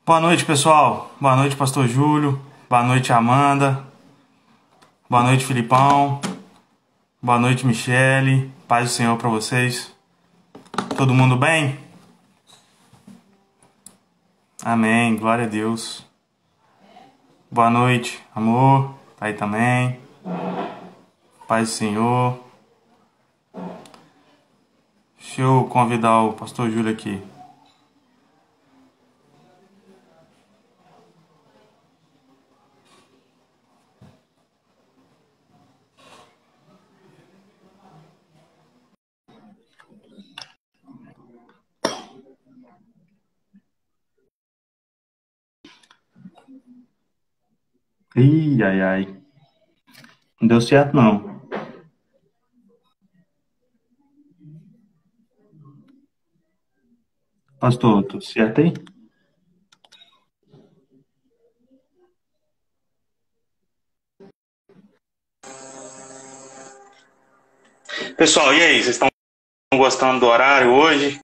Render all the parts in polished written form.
Boa noite, pessoal. Boa noite, Pastor Júlio. Boa noite, Amanda. Boa noite, Filipão. Boa noite, Michele. Paz do Senhor para vocês. Todo mundo bem? Amém. Glória a Deus. Boa noite, amor. Tá aí também. Paz do Senhor. Deixa eu convidar o Pastor Júlio aqui. Ih, ai, ai. Não deu certo, não. Pastor, tudo certo aí? Pessoal, e aí? Vocês estão gostando do horário hoje?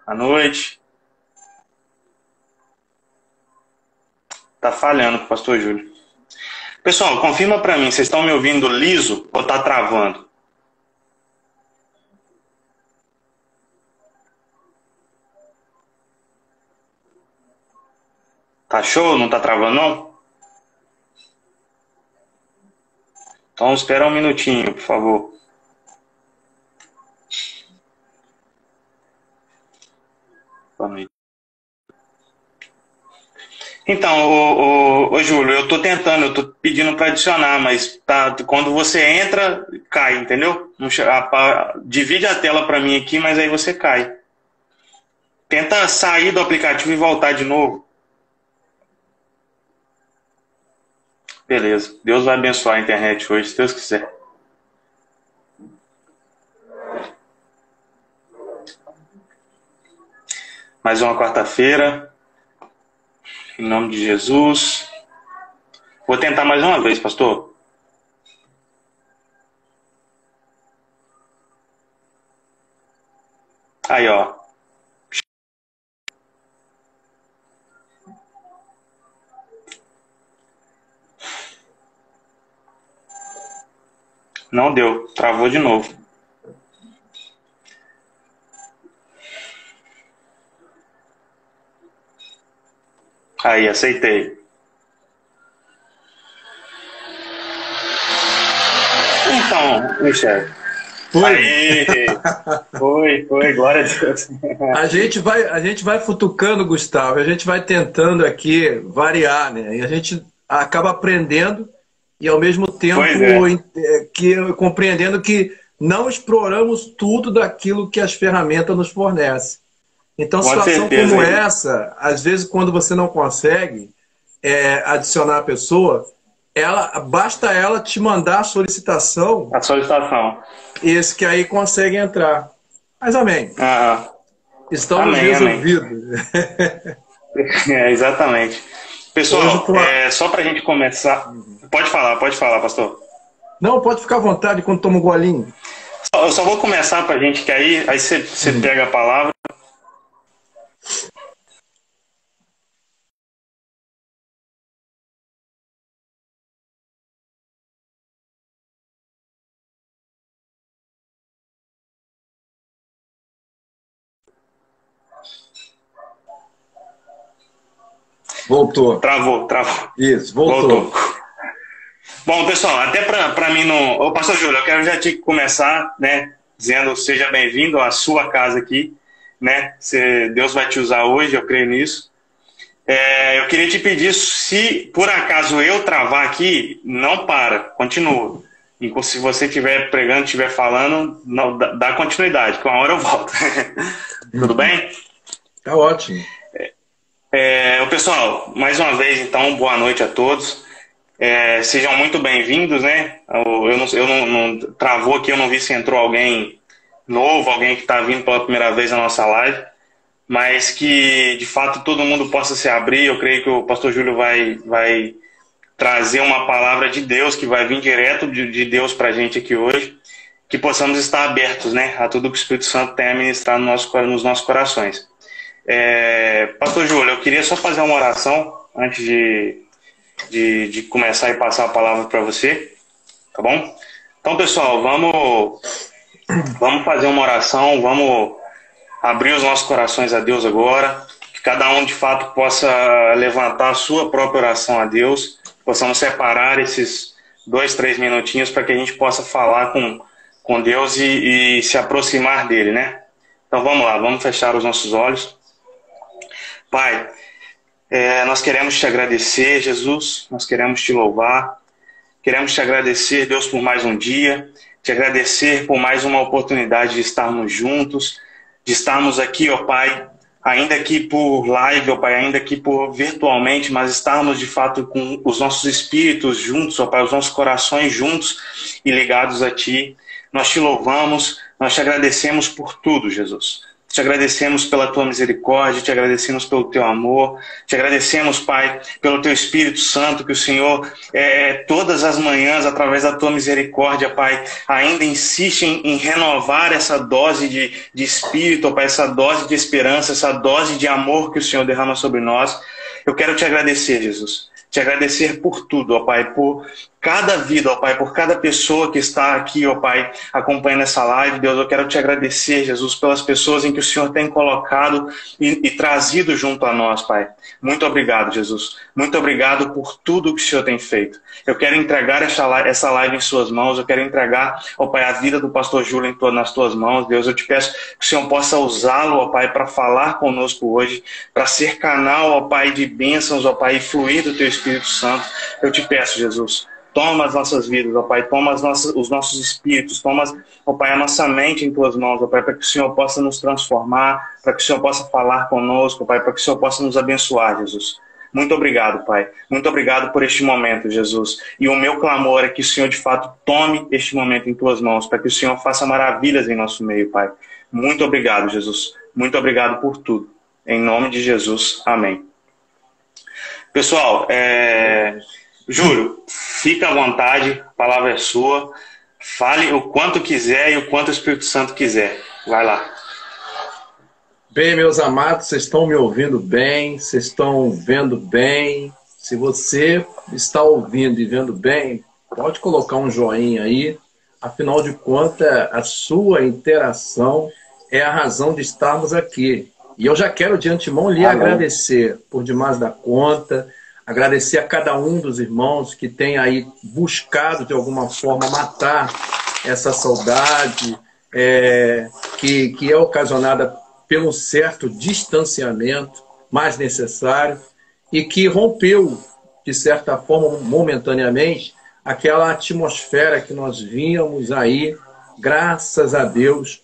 À noite? Tá falhando com o Pastor Júlio. Pessoal, confirma pra mim, vocês estão me ouvindo liso ou tá travando? Tá show? Não tá travando, não? Então espera um minutinho, por favor. Boa noite. Então, ô Júlio, eu tô tentando, eu tô pedindo para adicionar, mas tá, quando você entra, cai, entendeu? Divide a tela para mim aqui, mas aí você cai. Tenta sair do aplicativo e voltar de novo. Beleza. Deus vai abençoar a internet hoje, se Deus quiser. Mais uma quarta-feira. Em nome de Jesus. Vou tentar mais uma vez, pastor. Aí, ó. Não deu. Travou de novo. Aí, aceitei. Então, Michel. Foi, glória a Deus. A gente vai futucando, Gustavo, a gente vai tentando aqui variar, né? E a gente acaba aprendendo e ao mesmo tempo compreendendo que não exploramos tudo daquilo que as ferramentas nos fornecem. Então, situação como essa, às vezes quando você não consegue adicionar a pessoa, basta ela te mandar a solicitação. A solicitação. Esse que aí consegue entrar. Mas amém. Estamos resolvidos. Exatamente. Pessoal, só pra gente começar. Pode falar, pastor. Não, pode ficar à vontade quando toma um golinho. Eu só vou começar pra gente, que aí você pega a palavra. Voltou. Travou. Isso, voltou. Bom, pessoal, até para mim não... Ô, pastor Júlio, eu quero já te começar, né, dizendo seja bem-vindo à sua casa aqui, né? Deus vai te usar hoje, eu creio nisso. Eu queria te pedir, se por acaso eu travar aqui, não para, continua. E se você estiver pregando, estiver falando, não, dá continuidade, que uma hora eu volto. Tudo bem? Tá ótimo. Pessoal, mais uma vez, então, boa noite a todos. Sejam muito bem-vindos, né? Eu não travou aqui, eu não vi se entrou alguém novo, alguém que está vindo pela primeira vez na nossa live, mas que, de fato, todo mundo possa se abrir. Eu creio que o pastor Júlio vai trazer uma palavra de Deus, que vai vir direto de Deus para a gente aqui hoje, que possamos estar abertos, né, a tudo que o Espírito Santo tem a ministrar nos nossos corações. Pastor Júlio, eu queria só fazer uma oração antes de começar e passar a palavra para você, tá bom? Então, pessoal, vamos fazer uma oração, vamos abrir os nossos corações a Deus agora, que cada um de fato possa levantar a sua própria oração a Deus, possamos separar esses 2, 3 minutinhos para que a gente possa falar com Deus e se aproximar dele, né? Então vamos lá, vamos fechar os nossos olhos. Pai, nós queremos te agradecer, Jesus, nós queremos te louvar, queremos te agradecer, Deus, por mais um dia, te agradecer por mais uma oportunidade de estarmos juntos, de estarmos aqui, ó Pai, ainda aqui por live, ó Pai, ainda aqui virtualmente, mas estarmos de fato com os nossos espíritos juntos, ó Pai, os nossos corações juntos e ligados a Ti. Nós te louvamos, nós te agradecemos por tudo, Jesus. Te agradecemos pela Tua misericórdia, te agradecemos pelo Teu amor, te agradecemos, Pai, pelo Teu Espírito Santo, que o Senhor, todas as manhãs, através da Tua misericórdia, Pai, ainda insiste em renovar essa dose de Espírito, Pai, essa dose de esperança, essa dose de amor que o Senhor derrama sobre nós. Eu quero te agradecer, Jesus. Te agradecer por tudo, ó Pai, por cada vida, ó Pai, por cada pessoa que está aqui, ó Pai, acompanhando essa live. Deus, eu quero te agradecer, Jesus, pelas pessoas em que o Senhor tem colocado e trazido junto a nós, Pai. Muito obrigado, Jesus. Muito obrigado por tudo que o Senhor tem feito. Eu quero entregar essa live em suas mãos, eu quero entregar, ó Pai, a vida do pastor Júlio nas tuas mãos. Deus, eu te peço que o Senhor possa usá-lo, ó Pai, para falar conosco hoje, para ser canal, ó Pai, de bênçãos, ó Pai, e fluir do teu Espírito Santo. Eu te peço, Jesus, toma as nossas vidas, ó Pai, toma os nossos espíritos, toma, ó Pai, a nossa mente em tuas mãos, ó Pai, para que o Senhor possa nos transformar, para que o Senhor possa falar conosco, ó Pai, para que o Senhor possa nos abençoar, Jesus. Muito obrigado, Pai. Muito obrigado por este momento, Jesus. E o meu clamor é que o Senhor, de fato, tome este momento em tuas mãos, para que o Senhor faça maravilhas em nosso meio, Pai. Muito obrigado, Jesus. Muito obrigado por tudo. Em nome de Jesus. Amém. Pessoal, Júlio, fica à vontade, a palavra é sua. Fale o quanto quiser e o quanto o Espírito Santo quiser. Vai lá. Bem, meus amados, vocês estão me ouvindo bem, vocês estão vendo bem. Se você está ouvindo e vendo bem, pode colocar um joinha aí. Afinal de contas, a sua interação é a razão de estarmos aqui. E eu já quero de antemão lhe agradecer por demais da conta, agradecer a cada um dos irmãos que tem aí buscado de alguma forma matar essa saudade que é ocasionada pelo certo distanciamento mais necessário e que rompeu, de certa forma, momentaneamente, aquela atmosfera que nós vínhamos aí, graças a Deus,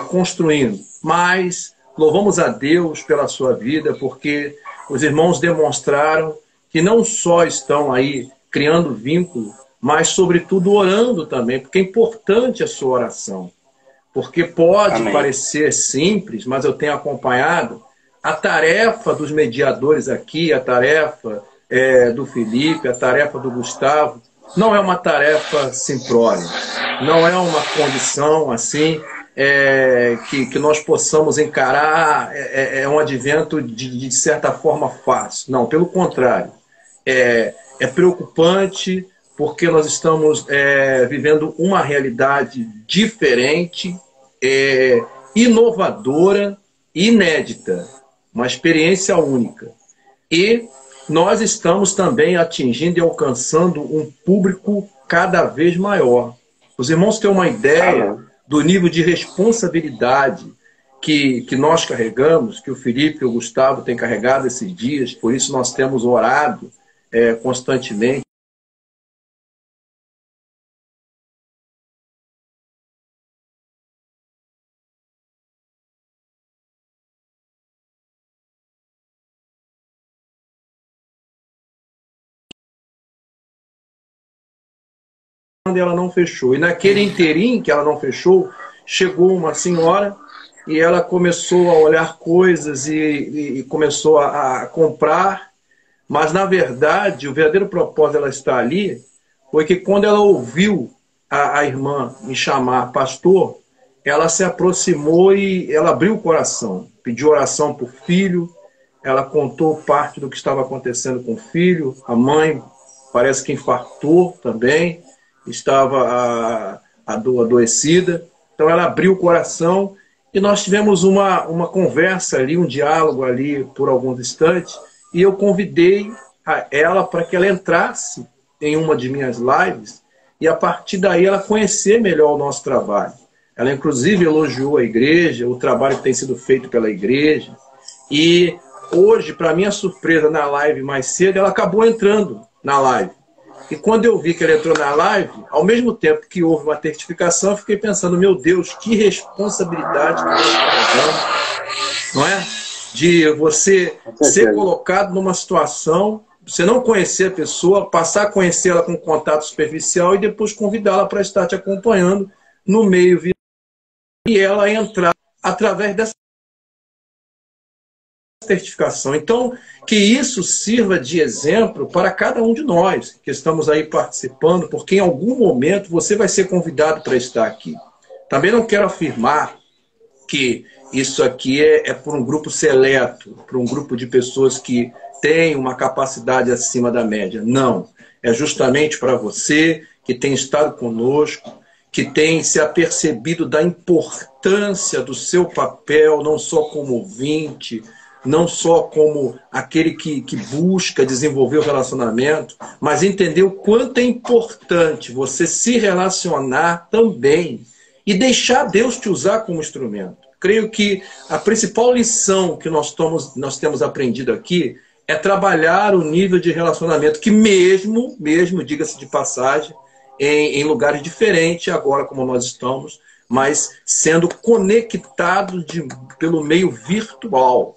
construindo. Mas louvamos a Deus pela sua vida, porque os irmãos demonstraram que não só estão aí criando vínculo, mas, sobretudo, orando também, porque é importante a sua oração. Porque pode Amém. Parecer simples, mas eu tenho acompanhado a tarefa dos mediadores aqui, a tarefa do Felipe, a tarefa do Gustavo, não é uma tarefa simplória, não é uma condição assim que nós possamos encarar um advento de certa forma fácil. Não, pelo contrário, é preocupante, porque nós estamos vivendo uma realidade diferente, inovadora, inédita, uma experiência única. E nós estamos também atingindo e alcançando um público cada vez maior. Os irmãos têm uma ideia do nível de responsabilidade que nós carregamos, que o Felipe e o Gustavo têm carregado esses dias, por isso nós temos orado constantemente. Ela não fechou. E naquele inteirinho que ela não fechou, chegou uma senhora e ela começou a olhar coisas e começou a comprar, mas na verdade o verdadeiro propósito dela estar ali foi que quando ela ouviu a irmã me chamar pastor, ela se aproximou e ela abriu o coração, pediu oração por filho, ela contou parte do que estava acontecendo com o filho, a mãe parece que infartou também, estava adoecida, então ela abriu o coração e nós tivemos uma conversa ali, um diálogo ali por alguns instantes, e eu convidei a ela para que ela entrasse em uma de minhas lives e a partir daí ela conhecer melhor o nosso trabalho. Ela inclusive elogiou a igreja, o trabalho que tem sido feito pela igreja, e hoje, para minha surpresa, na live mais cedo, ela acabou entrando na live. E quando eu vi que ela entrou na live, ao mesmo tempo que houve uma testificação, eu fiquei pensando, meu Deus, que responsabilidade que nós estamos, não é? De você ser colocado numa situação, você não conhecer a pessoa, passar a conhecê-la com contato superficial e depois convidá-la para estar te acompanhando no meio e ela entrar através dessa certificação. Então, que isso sirva de exemplo para cada um de nós que estamos aí participando, porque em algum momento você vai ser convidado para estar aqui. Também não quero afirmar que isso aqui é por um grupo seleto, por um grupo de pessoas que têm uma capacidade acima da média. Não. É justamente para você que tem estado conosco, que tem se apercebido da importância do seu papel, não só como ouvinte, não só como aquele que busca desenvolver o relacionamento, mas entender o quanto é importante você se relacionar também e deixar Deus te usar como instrumento. Creio que a principal lição que nós temos aprendido aqui é trabalhar o nível de relacionamento que mesmo diga-se de passagem, em lugares diferentes, agora como nós estamos, mas sendo conectados pelo meio virtual.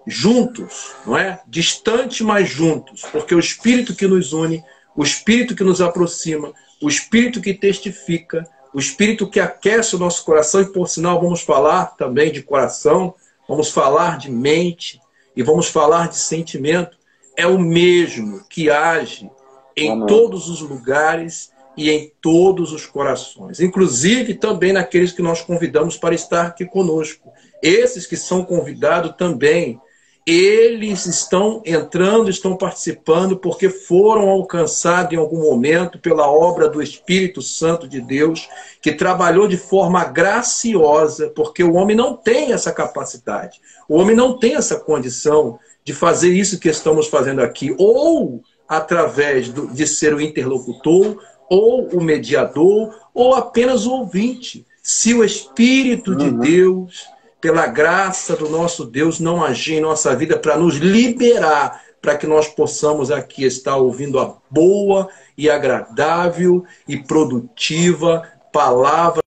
Juntos, não é? Distante, mas juntos, porque o Espírito que nos une, o Espírito que nos aproxima, o Espírito que testifica, o Espírito que aquece o nosso coração, e por sinal vamos falar também de coração, vamos falar de mente e vamos falar de sentimento, é o mesmo que age em todos os lugares e em todos os corações, inclusive também naqueles que nós convidamos para estar aqui conosco. Esses que são convidados também, eles estão entrando, estão participando porque foram alcançados em algum momento pela obra do Espírito Santo de Deus, que trabalhou de forma graciosa, porque o homem não tem essa capacidade, o homem não tem essa condição de fazer isso que estamos fazendo aqui, ou através de ser o interlocutor, ou o mediador, ou apenas o ouvinte. Se o Espírito de Deus, pela graça do nosso Deus, não agir em nossa vida para nos liberar, para que nós possamos aqui estar ouvindo a boa e agradável e produtiva palavra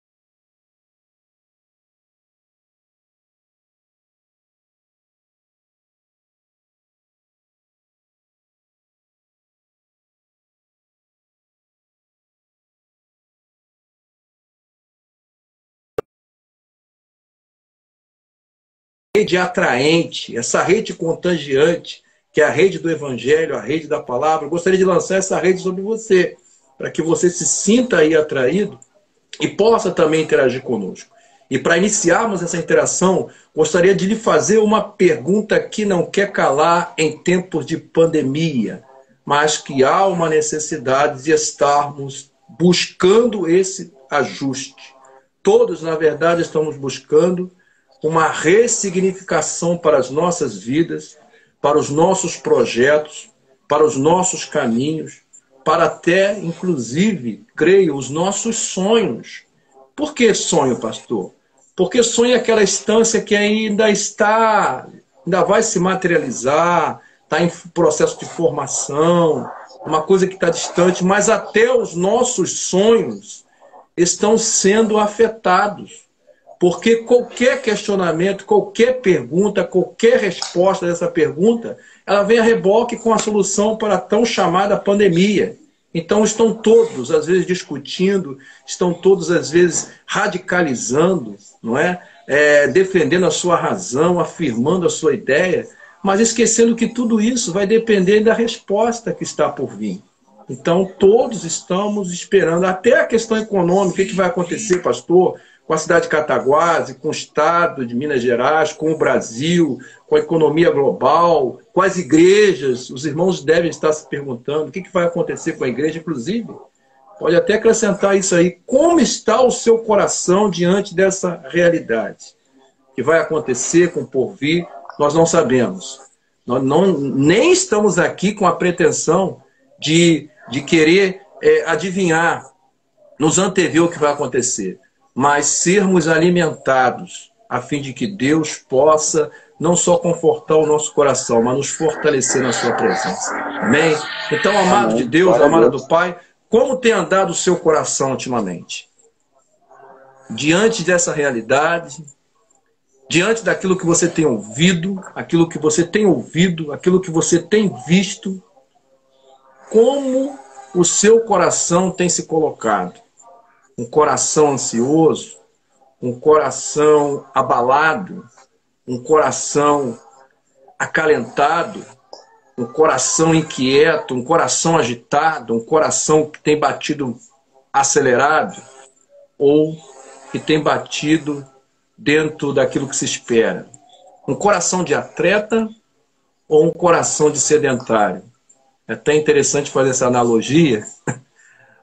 rede atraente, essa rede contagiante, que é a rede do Evangelho, a rede da palavra. Eu gostaria de lançar essa rede sobre você, para que você se sinta aí atraído e possa também interagir conosco. E para iniciarmos essa interação, gostaria de lhe fazer uma pergunta que não quer calar em tempos de pandemia, mas que há uma necessidade de estarmos buscando esse ajuste. Todos, na verdade, estamos buscando uma ressignificação para as nossas vidas, para os nossos projetos, para os nossos caminhos, para até, inclusive, creio, os nossos sonhos. Por que sonho, pastor? Porque sonho é aquela instância que ainda vai se materializar, está em processo de formação, uma coisa que está distante, mas até os nossos sonhos estão sendo afetados. Porque qualquer questionamento, qualquer pergunta, qualquer resposta dessa pergunta, ela vem a reboque com a solução para a tão chamada pandemia. Então estão todos, às vezes, discutindo, estão todos, às vezes, radicalizando, não é? Defendendo a sua razão, afirmando a sua ideia, mas esquecendo que tudo isso vai depender da resposta que está por vir. Então, todos estamos esperando, até a questão econômica, o que vai acontecer, pastor, com a cidade de Cataguases, com o estado de Minas Gerais, com o Brasil, com a economia global, com as igrejas. Os irmãos devem estar se perguntando o que vai acontecer com a igreja, inclusive. Pode até acrescentar isso aí. Como está o seu coração diante dessa realidade? O que vai acontecer com o porvir, nós não sabemos. Nós nem estamos aqui com a pretensão de querer adivinhar, nos antever o que vai acontecer, mas sermos alimentados a fim de que Deus possa não só confortar o nosso coração, mas nos fortalecer na sua presença. Amém? Então, amado de Deus, amado do Pai, como tem andado o seu coração ultimamente? Diante dessa realidade, diante daquilo que você tem ouvido, aquilo que você tem ouvido, aquilo que você tem visto, como o seu coração tem se colocado? Um coração ansioso, um coração abalado, um coração acalentado, um coração inquieto, um coração agitado, um coração que tem batido acelerado ou que tem batido dentro daquilo que se espera? Um coração de atleta ou um coração de sedentário? É até interessante fazer essa analogia,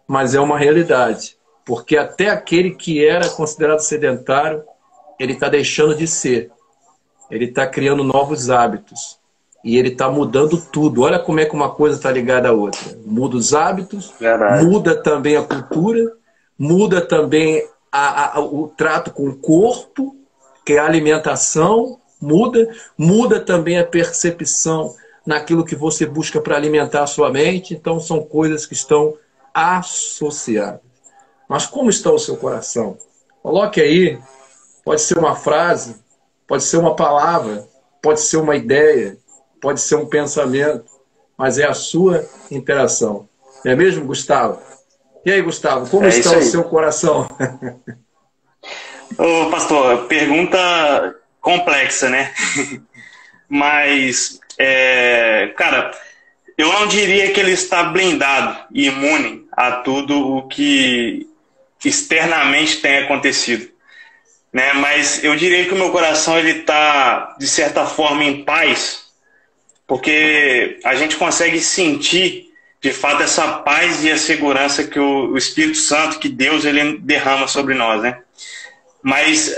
mas é uma realidade. Porque até aquele que era considerado sedentário, ele está deixando de ser. Ele está criando novos hábitos. E ele está mudando tudo. Olha como é que uma coisa está ligada à outra. Muda os hábitos, muda também a cultura, muda também o trato com o corpo, que é a alimentação, muda também a percepção naquilo que você busca para alimentar a sua mente. Então são coisas que estão associadas. Mas como está o seu coração? Coloque aí, pode ser uma frase, pode ser uma palavra, pode ser uma ideia, pode ser um pensamento, mas é a sua interação. Não é mesmo, Gustavo? E aí, Gustavo, como está o seu coração? Ô, pastor, pergunta complexa, né? Mas, cara, eu não diria que ele está blindado e imune a tudo o que externamente tem acontecido, né? Mas eu diria que o meu coração ele está, de certa forma, em paz, porque a gente consegue sentir, de fato, essa paz e a segurança que o Espírito Santo, que Deus, ele derrama sobre nós, né? Mas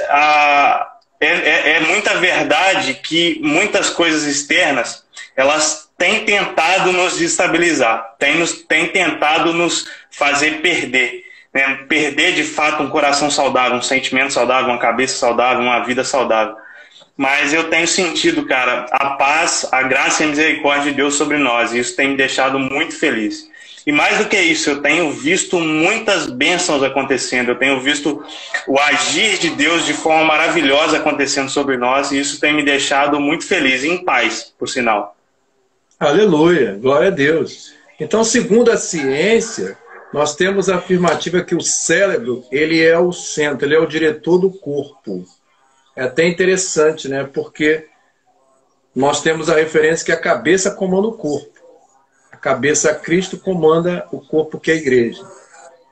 é muita verdade que muitas coisas externas, elas têm tentado nos desestabilizar, têm tentado nos fazer perder, né? Perder, de fato, um coração saudável, um sentimento saudável, uma cabeça saudável, uma vida saudável. Mas eu tenho sentido, cara, a paz, a graça e a misericórdia de Deus sobre nós, e isso tem me deixado muito feliz. E mais do que isso, eu tenho visto muitas bênçãos acontecendo, eu tenho visto o agir de Deus de forma maravilhosa acontecendo sobre nós, e isso tem me deixado muito feliz, e em paz, por sinal. Aleluia, glória a Deus. Então, segundo a ciência, nós temos a afirmativa que o cérebro, ele é o centro, ele é o diretor do corpo. É até interessante, né? Porque nós temos a referência que a cabeça comanda o corpo. A cabeça, Cristo, comanda o corpo, que é a igreja.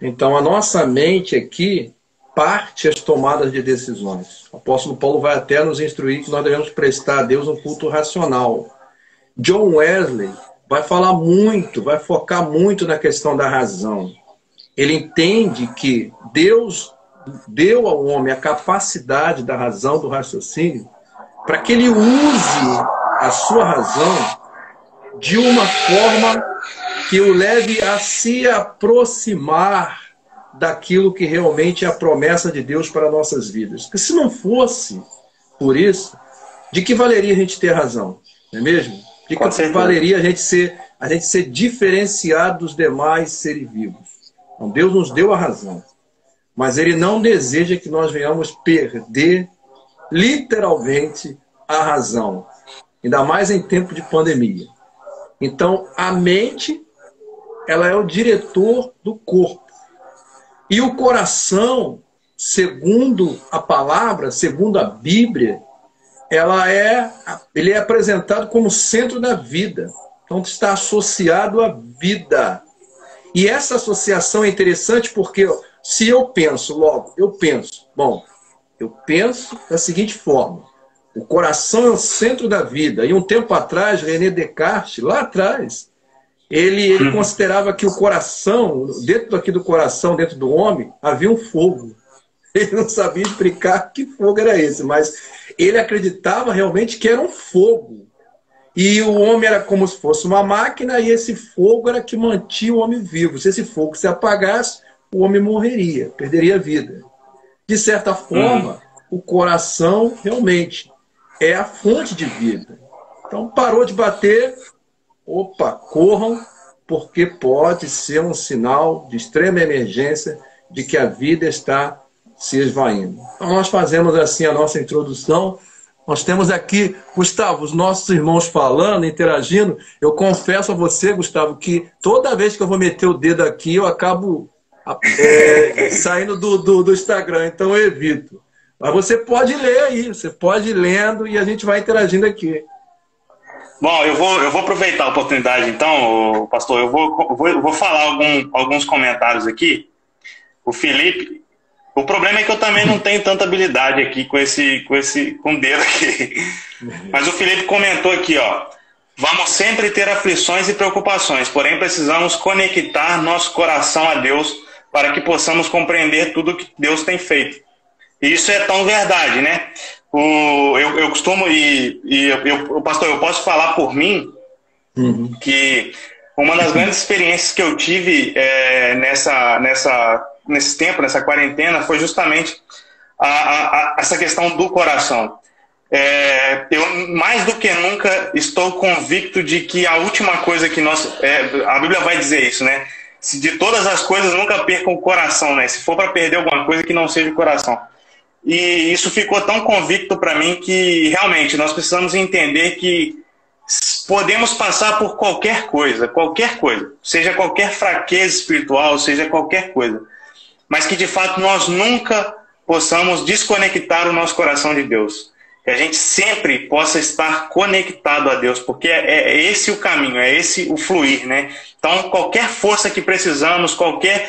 Então, a nossa mente aqui parte as tomadas de decisões. O apóstolo Paulo vai até nos instruir que nós devemos prestar a Deus um culto racional. John Wesley vai falar muito, vai focar muito na questão da razão. Ele entende que Deus deu ao homem a capacidade da razão, do raciocínio, para que ele use a sua razão de uma forma que o leve a se aproximar daquilo que realmente é a promessa de Deus para nossas vidas. Porque se não fosse por isso, de que valeria a gente ter razão? Não é mesmo? De que valeria a gente ser diferenciado dos demais seres vivos? Então, Deus nos deu a razão. Mas Ele não deseja que nós venhamos perder, literalmente, a razão. Ainda mais em tempo de pandemia. Então, a mente, ela é o diretor do corpo. E o coração, segundo a palavra, segundo a Bíblia, ele é apresentado como centro da vida. Então, está associado à vida. E essa associação é interessante porque se eu penso, logo, eu penso, bom, eu penso da seguinte forma, o coração é o centro da vida. E um tempo atrás, René Descartes, lá atrás, ele considerava que o coração, dentro aqui do coração, dentro do homem, havia um fogo. Ele não sabia explicar que fogo era esse, mas ele acreditava realmente que era um fogo. E o homem era como se fosse uma máquina e esse fogo era que mantinha o homem vivo. Se esse fogo se apagasse, o homem morreria, perderia a vida. De certa forma, o coração realmente é a fonte de vida. Então parou de bater, opa, corram, porque pode ser um sinal de extrema emergência de que a vida está se esvaindo. Então nós fazemos assim a nossa introdução. Nós temos aqui, Gustavo, os nossos irmãos falando, interagindo. Eu confesso a você, Gustavo, que toda vez que eu vou meter o dedo aqui, eu acabo saindo do Instagram, então eu evito. Mas você pode ler aí, você pode ir lendo e a gente vai interagindo aqui. Bom, eu vou aproveitar a oportunidade, então, pastor, eu vou falar alguns comentários aqui. O Felipe, o problema é que eu também não tenho tanta habilidade aqui com o dedo aqui. Mas o Felipe comentou aqui, ó, vamos sempre ter aflições e preocupações, porém precisamos conectar nosso coração a Deus para que possamos compreender tudo que Deus tem feito. E isso é tão verdade, né? Eu costumo, pastor, eu posso falar por mim que uma das grandes experiências que eu tive nesse tempo, nessa quarentena, foi justamente essa questão do coração. Eu, mais do que nunca, estou convicto de que a última coisa que a Bíblia vai dizer isso, né? De todas as coisas, nunca percam o coração, né? Se for para perder alguma coisa, que não seja o coração. E isso ficou tão convicto para mim que realmente nós precisamos entender que podemos passar por qualquer coisa, seja qualquer fraqueza espiritual, seja qualquer coisa, mas que de fato nós nunca possamos desconectar o nosso coração de Deus. Que a gente sempre possa estar conectado a Deus, porque é esse o caminho, é esse o fluir, né? Então, qualquer força que precisamos, qualquer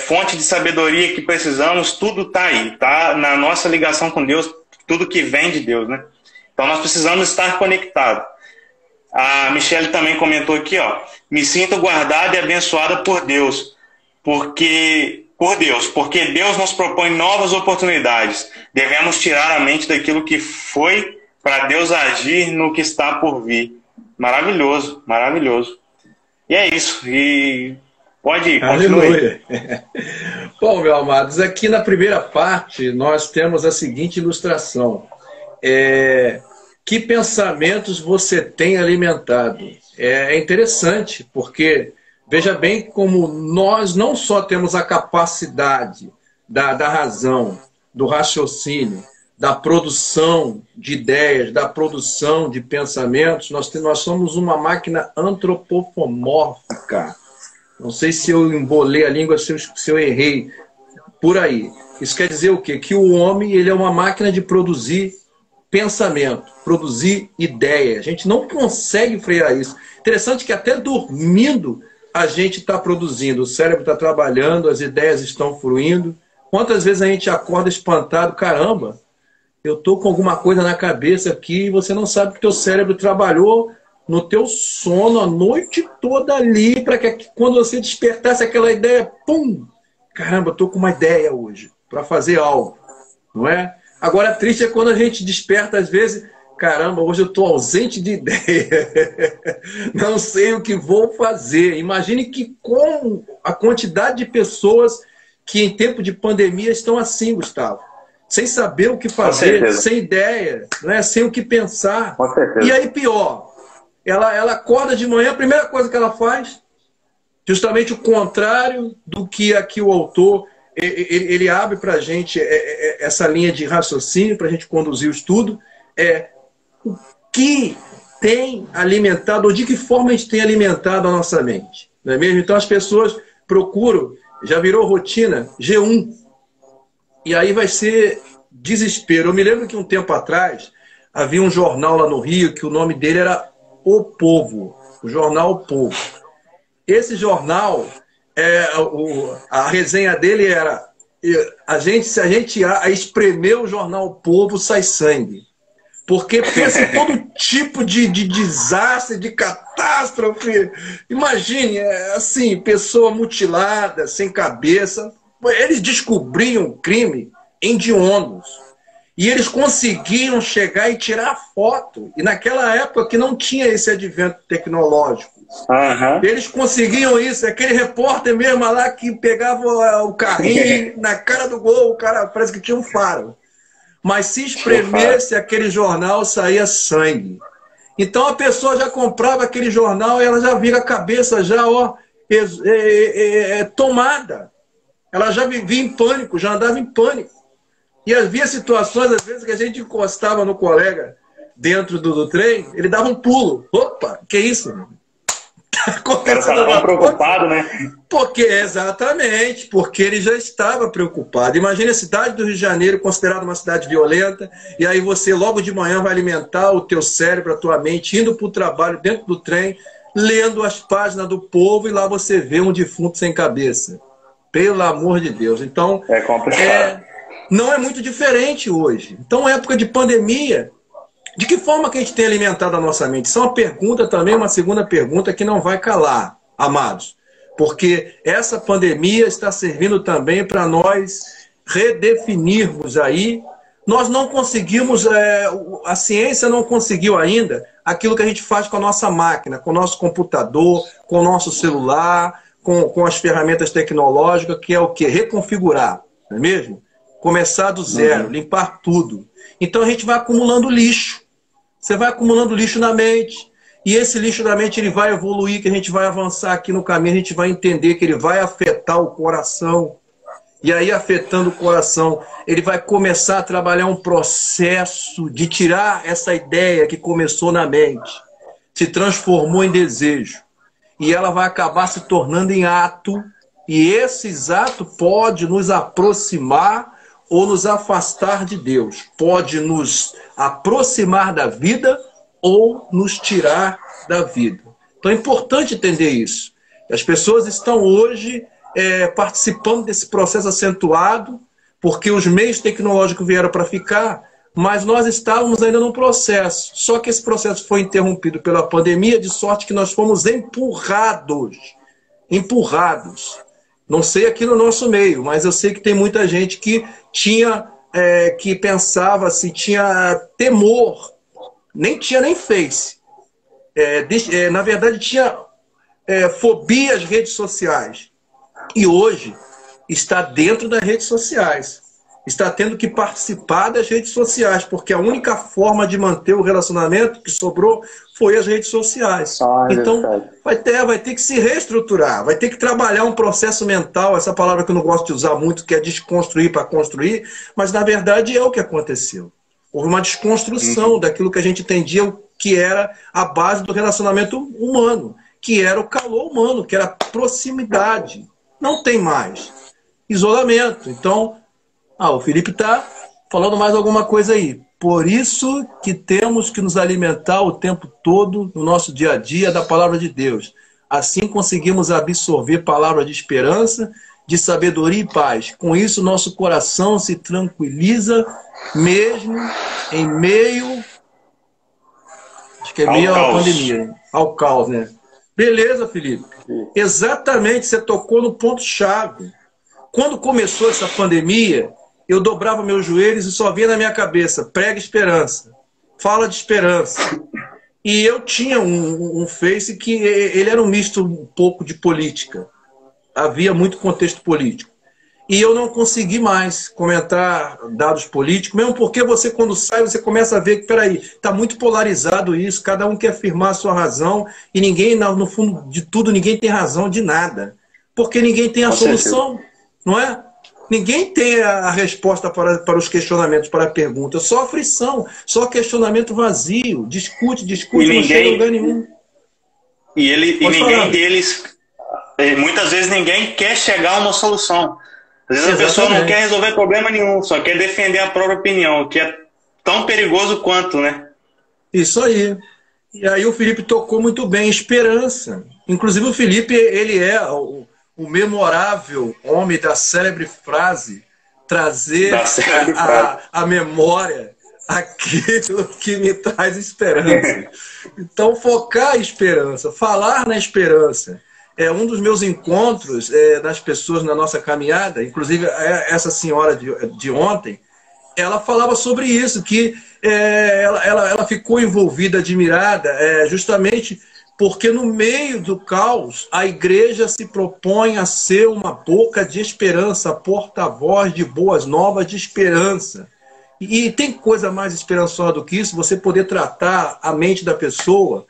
fonte de sabedoria que precisamos, tudo está aí, tá na nossa ligação com Deus, tudo que vem de Deus, né? Então, nós precisamos estar conectados. A Michelle também comentou aqui, ó, me sinto guardada e abençoada por Deus, porque Deus nos propõe novas oportunidades. Devemos tirar a mente daquilo que foi para Deus agir no que está por vir. Maravilhoso, maravilhoso. E é isso. E pode ir, continue. Bom, meus amados, aqui na primeira parte nós temos a seguinte ilustração. Que pensamentos você tem alimentado? É interessante, porque veja bem como nós não só temos a capacidade da razão, do raciocínio, da produção de ideias, da produção de pensamentos, nós somos uma máquina antropomórfica. Não sei se eu embolei a língua, se eu errei por aí. Isso quer dizer o quê? Que o homem ele é uma máquina de produzir pensamento, produzir ideia. A gente não consegue frear isso. Interessante que até dormindo a gente está produzindo, o cérebro está trabalhando, as ideias estão fluindo. Quantas vezes a gente acorda espantado, caramba, eu estou com alguma coisa na cabeça aqui e você não sabe que o teu cérebro trabalhou no teu sono a noite toda ali para que quando você despertasse aquela ideia, pum, caramba, eu estou com uma ideia hoje para fazer algo, não é? Agora, triste é quando a gente desperta às vezes, caramba, hoje eu estou ausente de ideia, não sei o que vou fazer. Imagine que com a quantidade de pessoas que em tempo de pandemia estão assim, Gustavo, sem saber o que fazer, sem ideia, né? Sem o que pensar. E aí pior, ela acorda de manhã, a primeira coisa que ela faz, justamente o contrário do que aqui o autor, ele abre para a gente essa linha de raciocínio, para a gente conduzir o estudo, o que tem alimentado, ou de que forma a gente tem alimentado a nossa mente. Não é mesmo? Então as pessoas procuram, já virou rotina, G1. E aí vai ser desespero. Eu me lembro que um tempo atrás havia um jornal lá no Rio que o nome dele era O Povo. O jornal O Povo. esse jornal, a resenha dele era: se a gente espremer o jornal O Povo, sai sangue. Porque pensa em todo tipo de desastre, de catástrofe. Imagine, assim, pessoa mutilada, sem cabeça. Eles descobriam o crime hediondos. E eles conseguiam chegar e tirar foto. E naquela época que não tinha esse advento tecnológico. Eles conseguiam isso. Aquele repórter mesmo lá que pegava o carrinho na cara do gol, o cara parece que tinha um faro. Mas se espremesse aquele jornal, saía sangue. Então a pessoa já comprava aquele jornal e ela já vira a cabeça já, tomada. Ela já vivia em pânico, já andava em pânico. E havia situações, às vezes, que a gente encostava no colega dentro do trem, ele dava um pulo. Opa, que isso? O cara estava preocupado, né? Exatamente, porque ele já estava preocupado. Imagina a cidade do Rio de Janeiro, considerada uma cidade violenta, e aí você logo de manhã vai alimentar o teu cérebro, a tua mente, indo para o trabalho dentro do trem, lendo as páginas do Povo, e lá você vê um defunto sem cabeça. Pelo amor de Deus. Então, é complicado. Não é muito diferente hoje. Então, época de pandemia, de que forma que a gente tem alimentado a nossa mente? Isso é uma pergunta também, uma segunda pergunta que não vai calar, amados. Porque essa pandemia está servindo também para nós redefinirmos aí. Nós não conseguimos, a ciência não conseguiu ainda aquilo que a gente faz com a nossa máquina, com o nosso computador, com o nosso celular, com as ferramentas tecnológicas, que é o quê? Reconfigurar, não é mesmo? Começar do zero, limpar tudo. Então a gente vai acumulando lixo. Você vai acumulando lixo na mente. E esse lixo da mente ele vai evoluir, que a gente vai avançar aqui no caminho, a gente vai entender que ele vai afetar o coração. E aí, afetando o coração, ele vai começar a trabalhar um processo de tirar essa ideia que começou na mente, se transformou em desejo. E ela vai acabar se tornando em ato. E esse ato pode nos aproximar ou nos afastar de Deus. Pode nos aproximar da vida ou nos tirar da vida. Então é importante entender isso. As pessoas estão hoje participando desse processo acentuado, porque os meios tecnológicos vieram para ficar, mas nós estávamos ainda num processo. Só que esse processo foi interrompido pela pandemia, de sorte que nós fomos empurrados. Empurrados. Não sei aqui no nosso meio, mas eu sei que tem muita gente que tinha, que pensava assim, tinha temor, nem tinha nem Face. Na verdade, tinha fobia às redes sociais. E hoje está dentro das redes sociais. Está tendo que participar das redes sociais, porque a única forma de manter o relacionamento que sobrou foi as redes sociais. Então, vai ter que se reestruturar, vai ter que trabalhar um processo mental, essa palavra que eu não gosto de usar muito, que é desconstruir para construir, mas na verdade é o que aconteceu. Houve uma desconstrução daquilo que a gente entendia que era a base do relacionamento humano, que era o calor humano, que era a proximidade. Não tem mais. Isolamento. Então, o Felipe está falando mais alguma coisa aí. Por isso que temos que nos alimentar o tempo todo, no nosso dia a dia, da palavra de Deus. Assim conseguimos absorver palavras de esperança, de sabedoria e paz. Com isso, nosso coração se tranquiliza, mesmo em meio... Acho que é meio à pandemia, ao caos, né? Beleza, Felipe. Exatamente, você tocou no ponto-chave. Quando começou essa pandemia, eu dobrava meus joelhos e só via na minha cabeça: prega esperança, fala de esperança. E eu tinha um Face que ele era um misto um pouco de política. Havia muito contexto político. E eu não consegui mais comentar dados políticos, mesmo porque você, quando sai, você começa a ver que, peraí, está muito polarizado isso, cada um quer afirmar a sua razão, e ninguém, no fundo de tudo, ninguém tem razão de nada. Porque ninguém tem a solução, não é? Ninguém tem a resposta para os questionamentos, para a pergunta. Só aflição, só questionamento vazio. Discute, não chega a lugar nenhum. E ninguém deles, muitas vezes ninguém quer chegar a uma solução. Às vezes a pessoa não quer resolver problema nenhum, só quer defender a própria opinião, que é tão perigoso quanto, né? Isso aí. E aí o Felipe tocou muito bem, esperança. Inclusive o Felipe, ele é o memorável homem da célebre frase, trazer a memória aquilo que me traz esperança. Então, focar a esperança, falar na esperança. É um dos meus encontros das pessoas na nossa caminhada, inclusive essa senhora de ontem, ela falava sobre isso, que ela ficou envolvida, admirada, justamente porque no meio do caos, a igreja se propõe a ser uma boca de esperança, porta-voz de boas novas de esperança. E tem coisa mais esperançosa do que isso, você poder tratar a mente da pessoa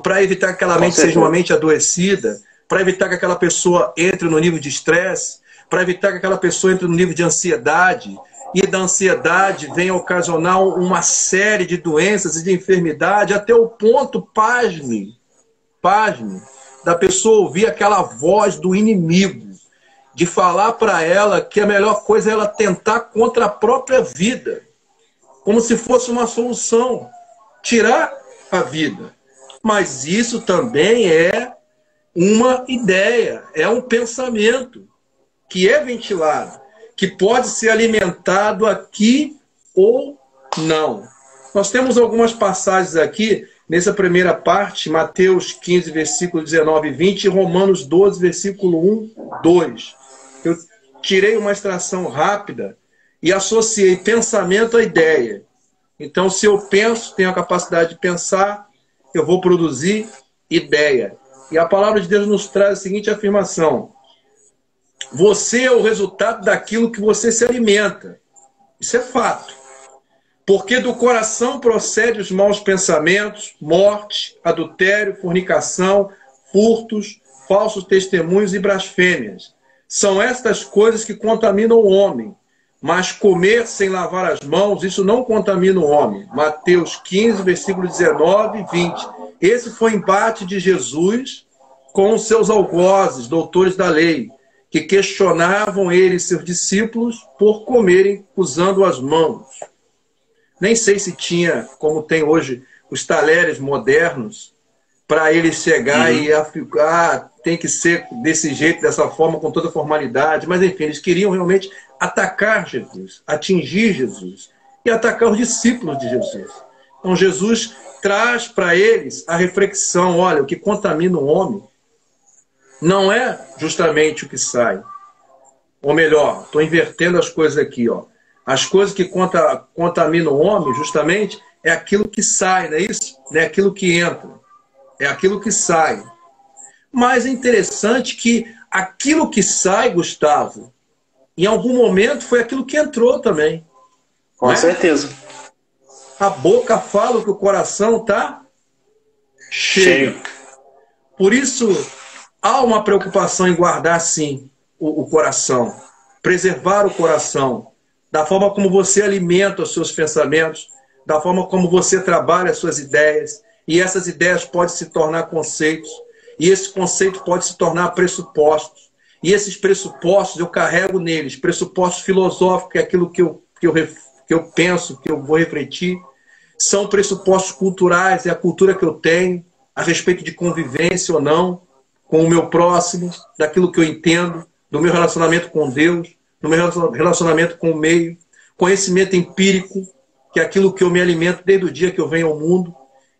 para evitar que aquela mente seja uma mente adoecida, para evitar que aquela pessoa entre no nível de estresse, para evitar que aquela pessoa entre no nível de ansiedade, e da ansiedade venha ocasionar uma série de doenças e de enfermidade, até o ponto, pasme, da pessoa ouvir aquela voz do inimigo, de falar para ela que a melhor coisa é ela tentar contra a própria vida, como se fosse uma solução, tirar a vida. Mas isso também é uma ideia, é um pensamento que é ventilado, que pode ser alimentado aqui ou não. Nós temos algumas passagens aqui, nessa primeira parte, Mateus 15, versículo 19 e 20, e Romanos 12, versículo 1, 2. Eu tirei uma extração rápida e associei pensamento à ideia. Então, se eu penso, tenho a capacidade de pensar, eu vou produzir ideia. E a palavra de Deus nos traz a seguinte afirmação: você é o resultado daquilo que você se alimenta. Isso é fato. Porque do coração procedem os maus pensamentos, morte, adultério, fornicação, furtos, falsos testemunhos e blasfêmias. São estas coisas que contaminam o homem. Mas comer sem lavar as mãos, isso não contamina o homem. Mateus 15, versículo 19 e 20. Esse foi o embate de Jesus com os seus algozes, doutores da lei, que questionavam ele e seus discípulos por comerem usando as mãos. Nem sei se tinha, como tem hoje, os talheres modernos, para ele chegar e afirmar, tem que ser desse jeito, dessa forma, com toda formalidade. Mas, enfim, eles queriam realmente atacar Jesus, atingir Jesus e atacar os discípulos de Jesus. Então, Jesus traz para eles a reflexão: olha, o que contamina o homem não é justamente o que sai. Ou melhor, estou invertendo as coisas aqui, ó. As coisas que contaminam o homem, justamente, é aquilo que sai, não é isso? Não é aquilo que entra, é aquilo que sai. Mas é interessante que aquilo que sai, Gustavo, em algum momento foi aquilo que entrou também. Com certeza. A boca fala que o coração está cheio. Por isso, há uma preocupação em guardar, sim, o coração, preservar o coração, da forma como você alimenta os seus pensamentos, da forma como você trabalha as suas ideias, e essas ideias podem se tornar conceitos, e esse conceito pode se tornar pressupostos, e esses pressupostos eu carrego neles, pressupostos filosóficos, que é aquilo que eu penso, que eu vou refletir, são pressupostos culturais, é a cultura que eu tenho, a respeito de convivência ou não, com o meu próximo, daquilo que eu entendo, do meu relacionamento com Deus, no meu relacionamento com o meio, conhecimento empírico, que é aquilo que eu me alimento desde o dia que eu venho ao mundo.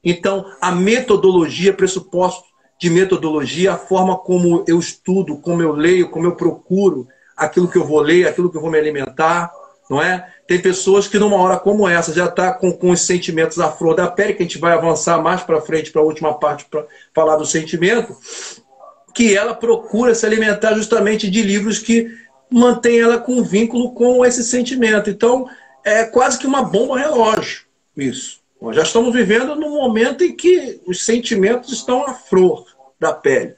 Então, a metodologia, pressuposto de metodologia, a forma como eu estudo, como eu leio, como eu procuro aquilo que eu vou ler, aquilo que eu vou me alimentar, não é? Tem pessoas que numa hora como essa já está com os sentimentos à flor da pele, que a gente vai avançar mais para frente, para a última parte, para falar do sentimento, que ela procura se alimentar justamente de livros que mantém ela com vínculo com esse sentimento. Então, é quase que uma bomba relógio, isso. Nós já estamos vivendo num momento em que os sentimentos estão à flor da pele.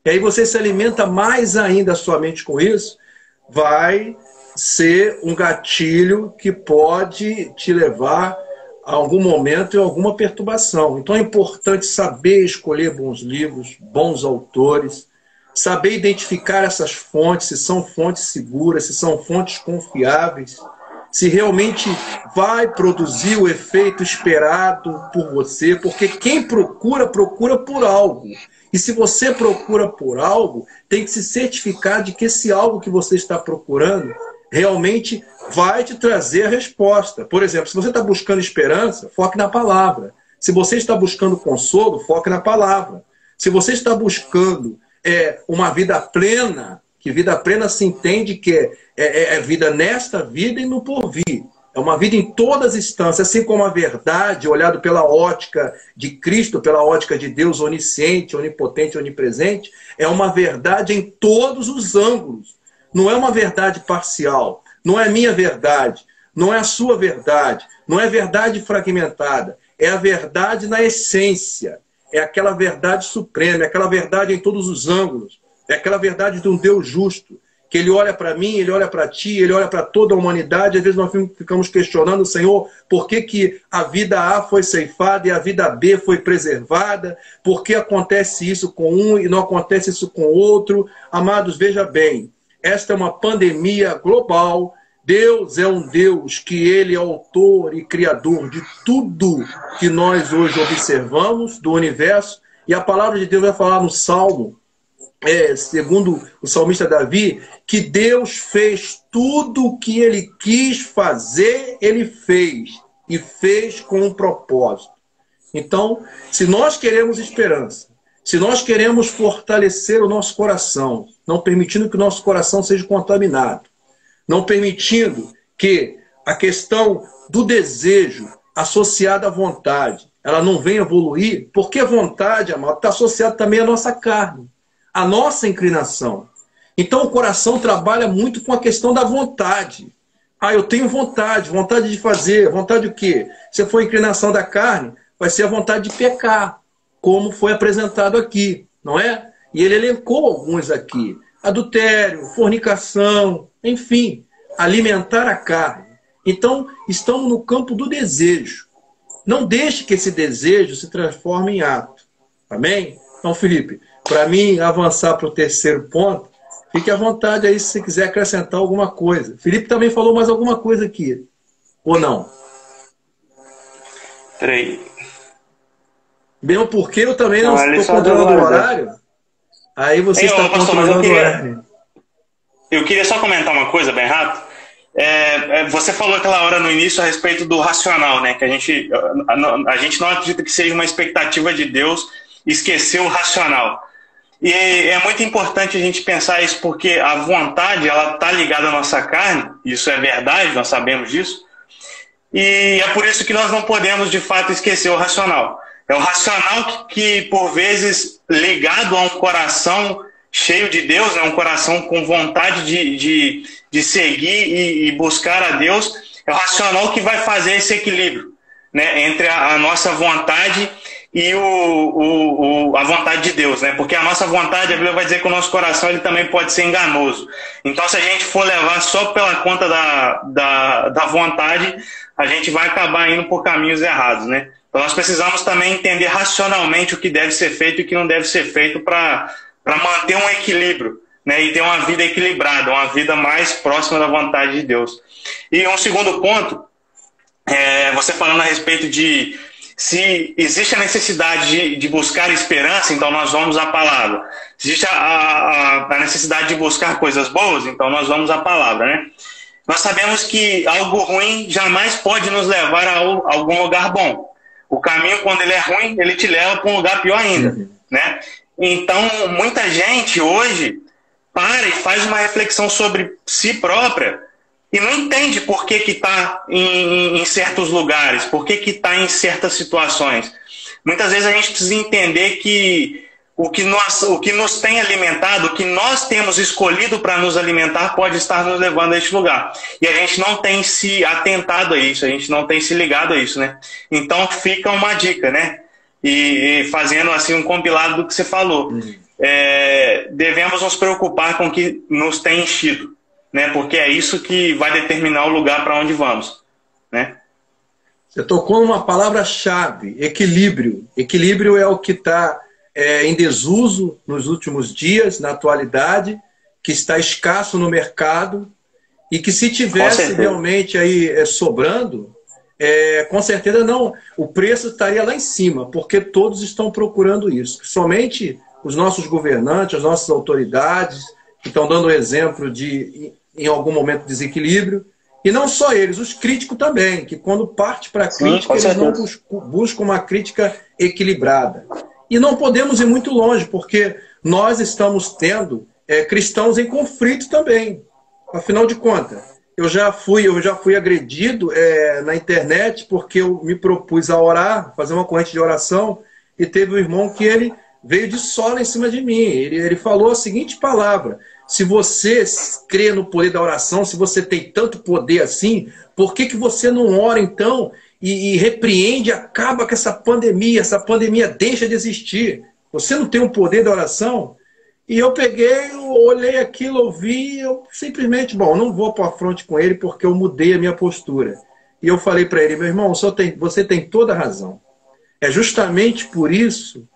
E aí você se alimenta mais ainda a sua mente com isso, vai ser um gatilho que pode te levar a algum momento e alguma perturbação. Então é importante saber escolher bons livros, bons autores, saber identificar essas fontes, se são fontes seguras, se são fontes confiáveis, se realmente vai produzir o efeito esperado por você, porque quem procura, procura por algo. E se você procura por algo, tem que se certificar de que esse algo que você está procurando realmente vai te trazer a resposta. Por exemplo, se você está buscando esperança, foque na palavra. Se você está buscando consolo, foque na palavra. Se você está buscando uma vida plena, que vida plena se entende que é vida nesta vida e no porvir. É uma vida em todas as instâncias, assim como a verdade, olhado pela ótica de Cristo, pela ótica de Deus onisciente, onipotente, onipresente, é uma verdade em todos os ângulos. Não é uma verdade parcial, não é minha verdade, não é a sua verdade, não é verdade fragmentada, é a verdade na essência, é aquela verdade suprema, é aquela verdade em todos os ângulos, é aquela verdade de um Deus justo, que Ele olha para mim, Ele olha para ti, Ele olha para toda a humanidade. Às vezes nós ficamos questionando, Senhor, por que a vida A foi ceifada e a vida B foi preservada? Por que acontece isso com um e não acontece isso com outro? Amados, veja bem, esta é uma pandemia global. Deus é um Deus que Ele é autor e criador de tudo que nós hoje observamos do universo. E a palavra de Deus vai falar no Salmo, segundo o salmista Davi, que Deus fez tudo o que Ele quis fazer, Ele fez. E fez com um propósito. Então, se nós queremos esperança, se nós queremos fortalecer o nosso coração, não permitindo que o nosso coração seja contaminado, não permitindo que a questão do desejo associada à vontade, ela não venha evoluir, porque a vontade, amado, está associada também à nossa carne, à nossa inclinação. Então o coração trabalha muito com a questão da vontade. Eu tenho vontade, vontade de fazer, vontade do quê? Se for a inclinação da carne, vai ser a vontade de pecar, como foi apresentado aqui, não é? E ele elencou alguns aqui. Adultério, fornicação, enfim, alimentar a carne. Então, estamos no campo do desejo. Não deixe que esse desejo se transforme em ato. Amém? Então, Felipe, para mim avançar para o terceiro ponto, fique à vontade aí se você quiser acrescentar alguma coisa. Felipe também falou mais alguma coisa aqui. Ou não? Peraí. Mesmo porque eu também não estou controlando o horário. Aí você está controlando o horário. Eu queria só comentar uma coisa bem rápido. Você falou aquela hora no início a respeito do racional, né? Que a gente não acredita que seja uma expectativa de Deus esquecer o racional. E é muito importante a gente pensar isso, porque a vontade, ela está ligada à nossa carne, isso é verdade, nós sabemos disso, e é por isso que nós não podemos, de fato, esquecer o racional. É o racional que por vezes, ligado a um coração cheio de Deus, né, um coração com vontade de seguir e buscar a Deus, é o racional que vai fazer esse equilíbrio, né, entre a nossa vontade e a vontade de Deus, né? Porque a nossa vontade, a Bíblia vai dizer que o nosso coração ele também pode ser enganoso. Então, se a gente for levar só pela conta da vontade, a gente vai acabar indo por caminhos errados, né? Então, nós precisamos também entender racionalmente o que deve ser feito e o que não deve ser feito para manter um equilíbrio, né? E ter uma vida equilibrada, uma vida mais próxima da vontade de Deus. E um segundo ponto, você falando a respeito de se existe a necessidade de buscar esperança, então nós vamos à palavra. Se existe a necessidade de buscar coisas boas, então nós vamos à palavra, né? Nós sabemos que algo ruim jamais pode nos levar a algum lugar bom. O caminho, quando ele é ruim, ele te leva para um lugar pior ainda, né? Então, muita gente hoje para e faz uma reflexão sobre si própria e não entende por que está em certos lugares, por que está em certas situações. Muitas vezes a gente precisa entender que o que nos tem alimentado, o que nós temos escolhido para nos alimentar, pode estar nos levando a este lugar. E a gente não tem se atentado a isso, a gente não tem se ligado a isso, né? Então fica uma dica, né? E fazendo assim um compilado do que você falou. Devemos nos preocupar com o que nos tem enchido, né? Porque é isso que vai determinar o lugar para onde vamos, né? Você tocou numa palavra-chave, equilíbrio. Equilíbrio é o que está em desuso nos últimos dias, na atualidade, que está escasso no mercado E que se tivesse realmente aí sobrando, com certeza não, o preço estaria lá em cima, porque todos estão procurando isso. Somente os nossos governantes, as nossas autoridades, que estão dando exemplo de, em algum momento, desequilíbrio. E não só eles, os críticos também, que quando parte para a crítica, eles não buscam uma crítica equilibrada. E não podemos ir muito longe, porque nós estamos tendo cristãos em conflito também. Afinal de contas, eu já fui agredido na internet porque eu me propus a orar, fazer uma corrente de oração, e teve um irmão que ele veio de sola em cima de mim. Ele falou a seguinte palavra: se você crê no poder da oração, se você tem tanto poder assim, por que você não ora então e repreende, acaba com essa pandemia deixa de existir? Você não tem o poder da oração? E eu peguei, eu olhei aquilo, ouvi, eu simplesmente, não vou para a fronte com ele porque eu mudei a minha postura. E eu falei para ele: meu irmão, você tem toda a razão. É justamente por isso,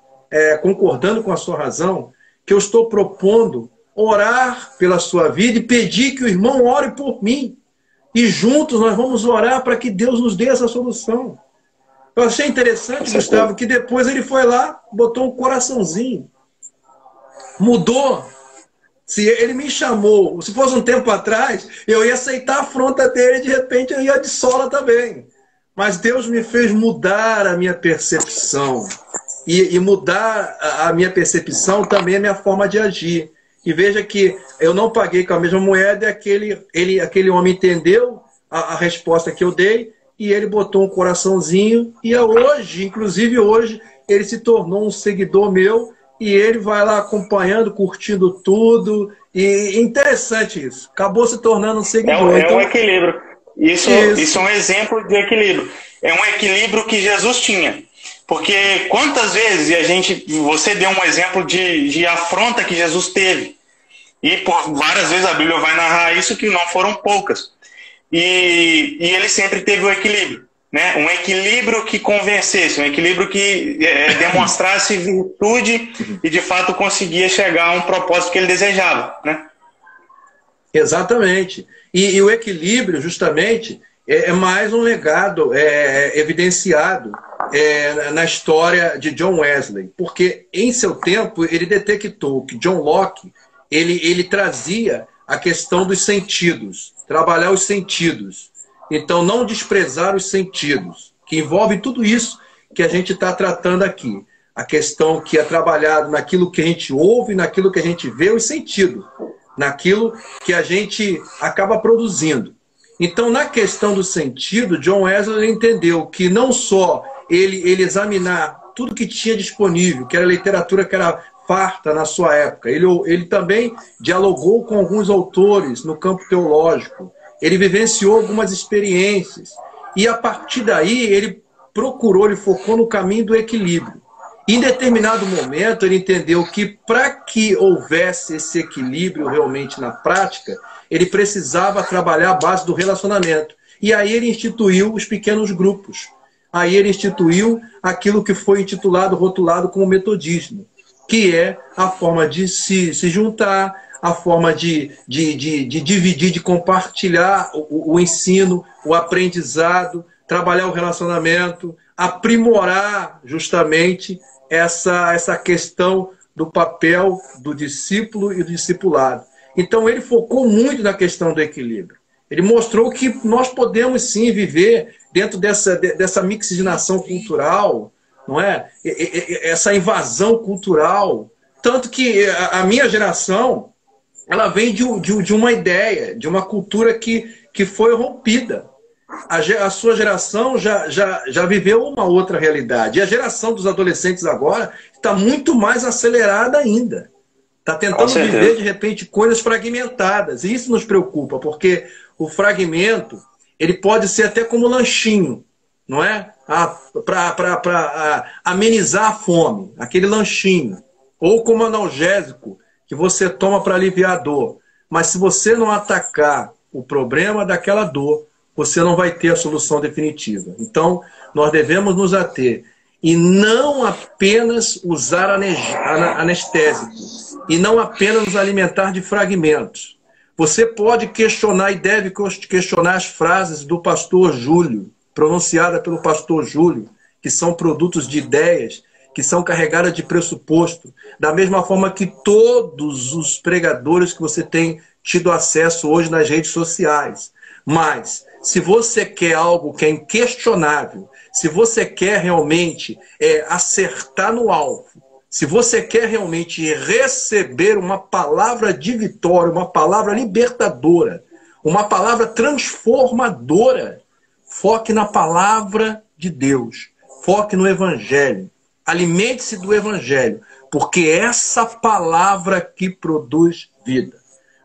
concordando com a sua razão, que eu estou propondo orar pela sua vida e pedir que o irmão ore por mim. E juntos nós vamos orar para que Deus nos dê essa solução. Eu achei interessante, Gustavo, que depois ele foi lá, botou um coraçãozinho. Mudou. Se ele me chamou, se fosse um tempo atrás, eu ia aceitar a afronta dele, de repente eu ia de sola também. Mas Deus me fez mudar a minha percepção. E mudar a minha percepção também é a minha forma de agir. E veja que eu não paguei com a mesma moeda, e aquele homem entendeu a resposta que eu dei, e ele botou um coraçãozinho, e hoje, inclusive hoje, ele se tornou um seguidor meu, e ele vai lá acompanhando, curtindo tudo, e interessante isso. Acabou se tornando um seguidor. Então, um equilíbrio. Isso é um exemplo de equilíbrio. É um equilíbrio que Jesus tinha. Porque quantas vezes você deu um exemplo de afronta que Jesus teve. E por várias vezes a Bíblia vai narrar isso, que não foram poucas. E ele sempre teve o equilíbrio. Né? Um equilíbrio que convencesse, um equilíbrio que demonstrasse virtude e de fato conseguia chegar a um propósito que ele desejava. Né? Exatamente. E o equilíbrio, justamente, é mais um legado evidenciado na história de John Wesley, porque em seu tempo ele detectou que John Locke ele trazia a questão dos sentidos, trabalhar os sentidos. Então, não desprezar os sentidos, que envolve tudo isso que a gente está tratando aqui. A questão que é trabalhado naquilo que a gente ouve, naquilo que a gente vê, os sentidos, naquilo que a gente acaba produzindo. Então, na questão do sentido, John Wesley entendeu que não só ele examinar tudo que tinha disponível, que era literatura que era farta na sua época, ele também dialogou com alguns autores no campo teológico, ele vivenciou algumas experiências, e a partir daí ele focou no caminho do equilíbrio. Em determinado momento ele entendeu que para que houvesse esse equilíbrio realmente na prática, ele precisava trabalhar a base do relacionamento. E aí ele instituiu os pequenos grupos. Aí ele instituiu aquilo que foi rotulado como metodismo, que é a forma de se juntar, a forma de dividir, de compartilhar o ensino, o aprendizado, trabalhar o relacionamento, aprimorar justamente essa questão do papel do discípulo e do discipulado. Então ele focou muito na questão do equilíbrio. Ele mostrou que nós podemos sim viver dentro dessa mixigenação cultural, não é? Essa invasão cultural. Tanto que a minha geração, ela vem de uma ideia, de uma cultura que foi rompida. A sua geração já viveu uma outra realidade. E a geração dos adolescentes agora está muito mais acelerada ainda. Está tentando viver, de repente, coisas fragmentadas. E isso nos preocupa, porque o fragmento ele pode ser até como lanchinho, não é? Para amenizar a fome, aquele lanchinho. Ou como analgésico que você toma para aliviar a dor. Mas se você não atacar o problema daquela dor, você não vai ter a solução definitiva. Então, nós devemos nos ater e não apenas usar anestésico, e não apenas nos alimentar de fragmentos. Você pode questionar e deve questionar as frases do pastor Júlio, pronunciada pelo pastor Júlio, que são produtos de ideias, que são carregadas de pressuposto, da mesma forma que todos os pregadores que você tem tido acesso hoje nas redes sociais. Mas, se você quer algo que é inquestionável, se você quer realmente acertar no alvo, se você quer realmente receber uma palavra de vitória, uma palavra libertadora, uma palavra transformadora, foque na palavra de Deus, foque no Evangelho, alimente-se do Evangelho, porque é essa palavra que produz vida.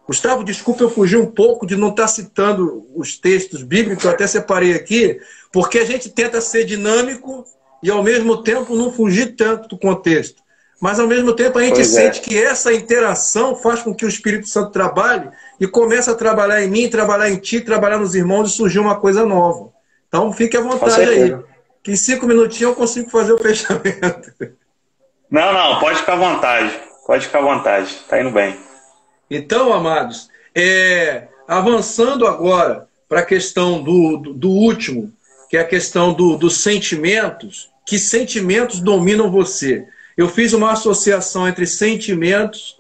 Gustavo, desculpa eu fugir um pouco de não estar citando os textos bíblicos, eu até separei aqui, porque a gente tenta ser dinâmico e ao mesmo tempo não fugir tanto do contexto. Mas ao mesmo tempo a gente sente que essa interação faz com que o Espírito Santo trabalhe e comece a trabalhar em mim, trabalhar em ti, trabalhar nos irmãos e surgir uma coisa nova. Então fique à vontade aí, que em 5 minutinhos eu consigo fazer o fechamento. Não, pode ficar à vontade. Pode ficar à vontade, tá indo bem. Então, amados, avançando agora para a questão do último, que é a questão dos sentimentos. Que sentimentos dominam você? Eu fiz uma associação entre sentimentos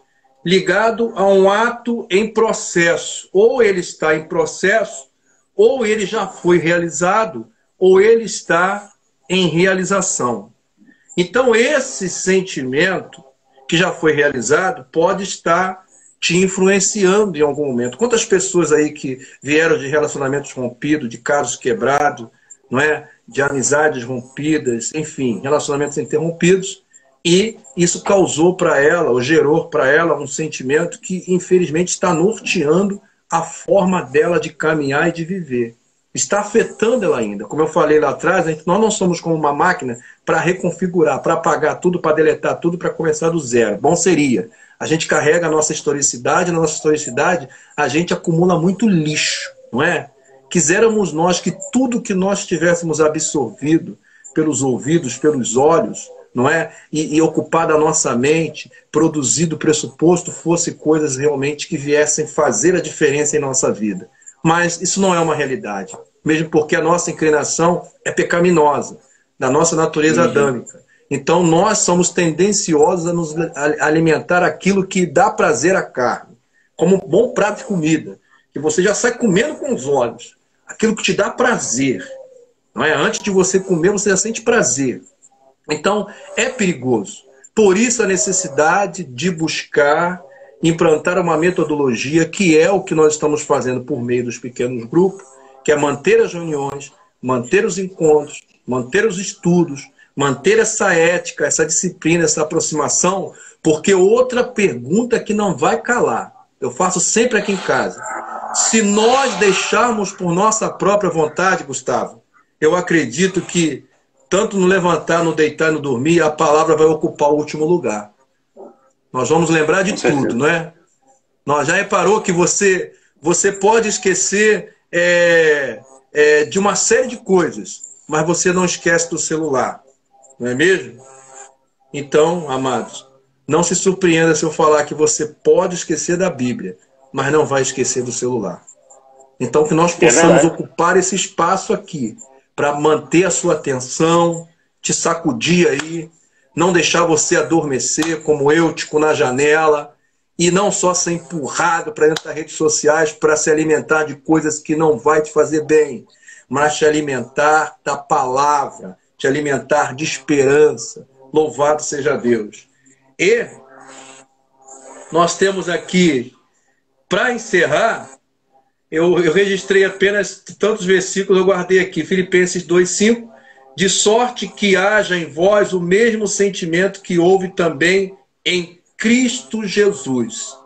ligado a um ato em processo. Ou ele está em processo, ou ele já foi realizado, ou ele está em realização. Então, esse sentimento que já foi realizado pode estar te influenciando em algum momento. Quantas pessoas aí que vieram de relacionamentos rompidos, de casos quebrados, não é? De amizades rompidas, enfim, relacionamentos interrompidos, e isso causou para ela, ou gerou para ela um sentimento que, infelizmente, está norteando a forma dela de caminhar e de viver. Está afetando ela ainda. Como eu falei lá atrás, nós não somos como uma máquina para reconfigurar, para apagar tudo, para deletar tudo, para começar do zero. Bom seria. A gente carrega a nossa historicidade, na nossa historicidade a gente acumula muito lixo, não é? Quiséramos nós que tudo que nós tivéssemos absorvido pelos ouvidos, pelos olhos, não é? E ocupado a nossa mente, produzido pressuposto, fosse coisas realmente que viessem fazer a diferença em nossa vida. Mas isso não é uma realidade, mesmo porque a nossa inclinação é pecaminosa, da nossa natureza adâmica. Então nós somos tendenciosos a nos alimentar aquilo que dá prazer à carne, como um bom prato de comida, que você já sai comendo com os olhos, aquilo que te dá prazer. Não é? Antes de você comer, você já sente prazer. Então, é perigoso. Por isso a necessidade de buscar, implantar uma metodologia, que é o que nós estamos fazendo por meio dos pequenos grupos, que é manter as reuniões, manter os encontros, manter os estudos, manter essa ética, essa disciplina, essa aproximação, porque outra pergunta que não vai calar, eu faço sempre aqui em casa. Se nós deixarmos por nossa própria vontade, Gustavo, eu acredito que tanto no levantar, no deitar e no dormir, a palavra vai ocupar o último lugar. Nós vamos lembrar de tudo, não é? Nós já reparou que você pode esquecer de uma série de coisas, mas você não esquece do celular, não é mesmo? Então, amados, não se surpreenda se eu falar que você pode esquecer da Bíblia, mas não vai esquecer do celular. Então, que nós possamos ocupar esse espaço aqui, para manter a sua atenção, te sacudir aí, não deixar você adormecer como eu, tipo na janela, e não só ser empurrado para dentro das redes sociais para se alimentar de coisas que não vai te fazer bem, mas te alimentar da palavra, te alimentar de esperança. Louvado seja Deus. E nós temos aqui, para encerrar, eu registrei apenas tantos versículos, eu guardei aqui, Filipenses 2,5, de sorte que haja em vós o mesmo sentimento que houve também em Cristo Jesus.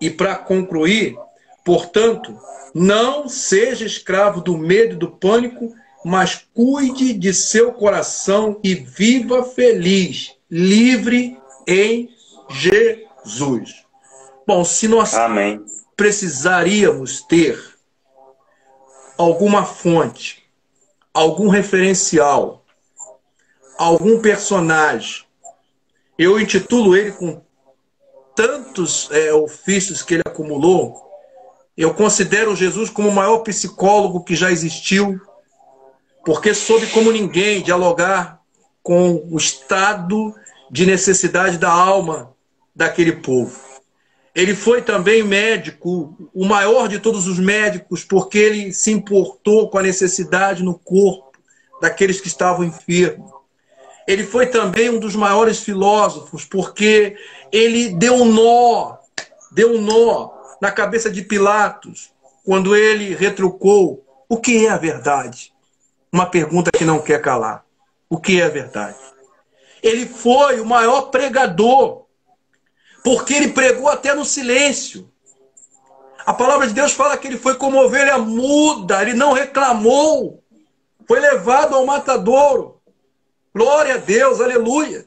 E para concluir, portanto, não seja escravo do medo e do pânico, mas cuide de seu coração e viva feliz, livre em Jesus. Bom, se nós precisaríamos ter alguma fonte, algum referencial, algum personagem, eu intitulo ele com tantos ofícios que ele acumulou, Eu considero Jesus como o maior psicólogo que já existiu, porque soube como ninguém dialogar com o estado de necessidade da alma daquele povo. Ele foi também médico, o maior de todos os médicos, porque ele se importou com a necessidade no corpo daqueles que estavam enfermos. Ele foi também um dos maiores filósofos, porque ele deu um nó na cabeça de Pilatos, quando ele retrucou: o que é a verdade? Uma pergunta que não quer calar. O que é a verdade? Ele foi o maior pregador, porque ele pregou até no silêncio. A palavra de Deus fala que ele foi como ovelha muda, ele não reclamou, foi levado ao matadouro. Glória a Deus, aleluia.